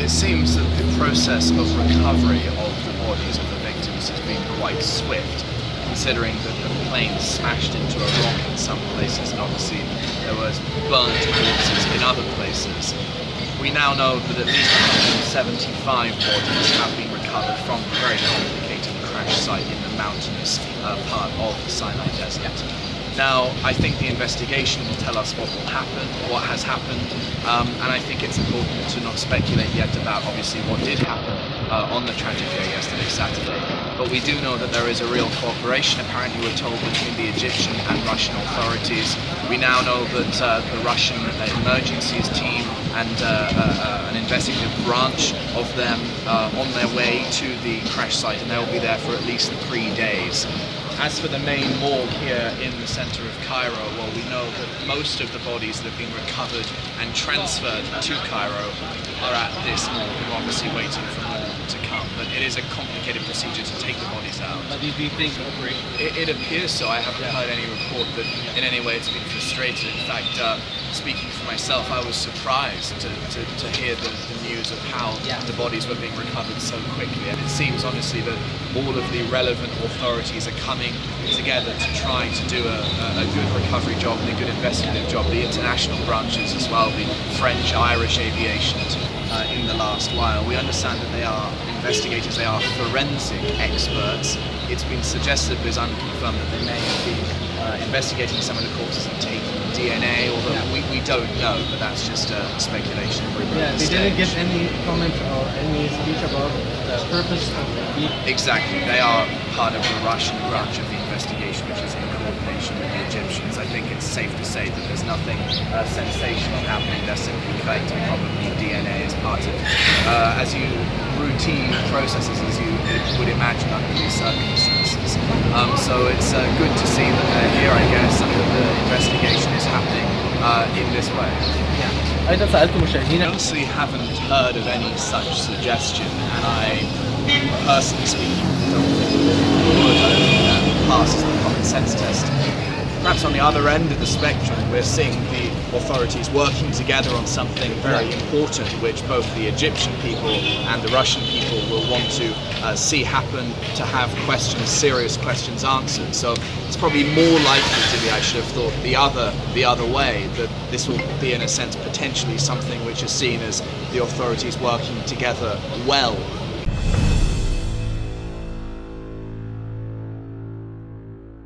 It seems that the process of recovery of the bodies of the victims has been quite swift, considering that the plane smashed into a rock in some places and obviously there was burnt corpses in other places. We now know that at least 175 bodies have been recovered from the very complicated crash site in the mountainous part of the Sinai Desert. Now, I think the investigation will tell us what will happen, what has happened, and I think it's important to not speculate yet about obviously what did happen on the tragic day yesterday, Saturday. But we do know that there is a real cooperation, apparently we're told, between the Egyptian and Russian authorities. We now know that the Russian emergencies team and an investigative branch of them on their way to the crash site, and they will be there for at least 3 days. As for the main morgue here in the centre of Cairo, well, we know that most of the bodies that have been recovered and transferred to Cairo are at this morgue, obviously waiting for more to come. But it is a complicated procedure to take the bodies out. But do you think it appears so. I haven't heard any report that in any way it's been frustrated. In fact, speaking for myself, I was surprised to hear the news of how the bodies were being recovered so quickly. And it seems honestly that all of the relevant authorities are coming together to try to do a good recovery job and a good investigative job. The international branches as well, the French, Irish aviations in the last while. We understand that they are investigators, they are forensic experts. It's been suggested, but is unconfirmed, that they may be investigating some of the corpses and taking DNA, although we don't know, but that's just speculation. They didn't give any comment or any speech about the purpose of the... Exactly, they are part of the Russian branch of the investigation, which is in coordination with the Egyptians. I think it's safe to say that there's nothing sensational happening. They're simply collecting probably DNA as part of routine processes, as you would imagine under these circumstances. So it's good to see that they're here, I guess, and that the investigation is happening in this way. أيضا سألت مشاهدين. I honestly haven't heard of any such suggestion, and I, personally speaking, don't think that passes the common sense test. Perhaps on the other end of the spectrum, we're seeing the authorities working together on something very important, which both the Egyptian people and the Russian people will want to see happen, to have questions, serious questions answered. So it's probably more likely to be, I should have thought, the other way, that this will be in a sense potentially something which is seen as the authorities working together well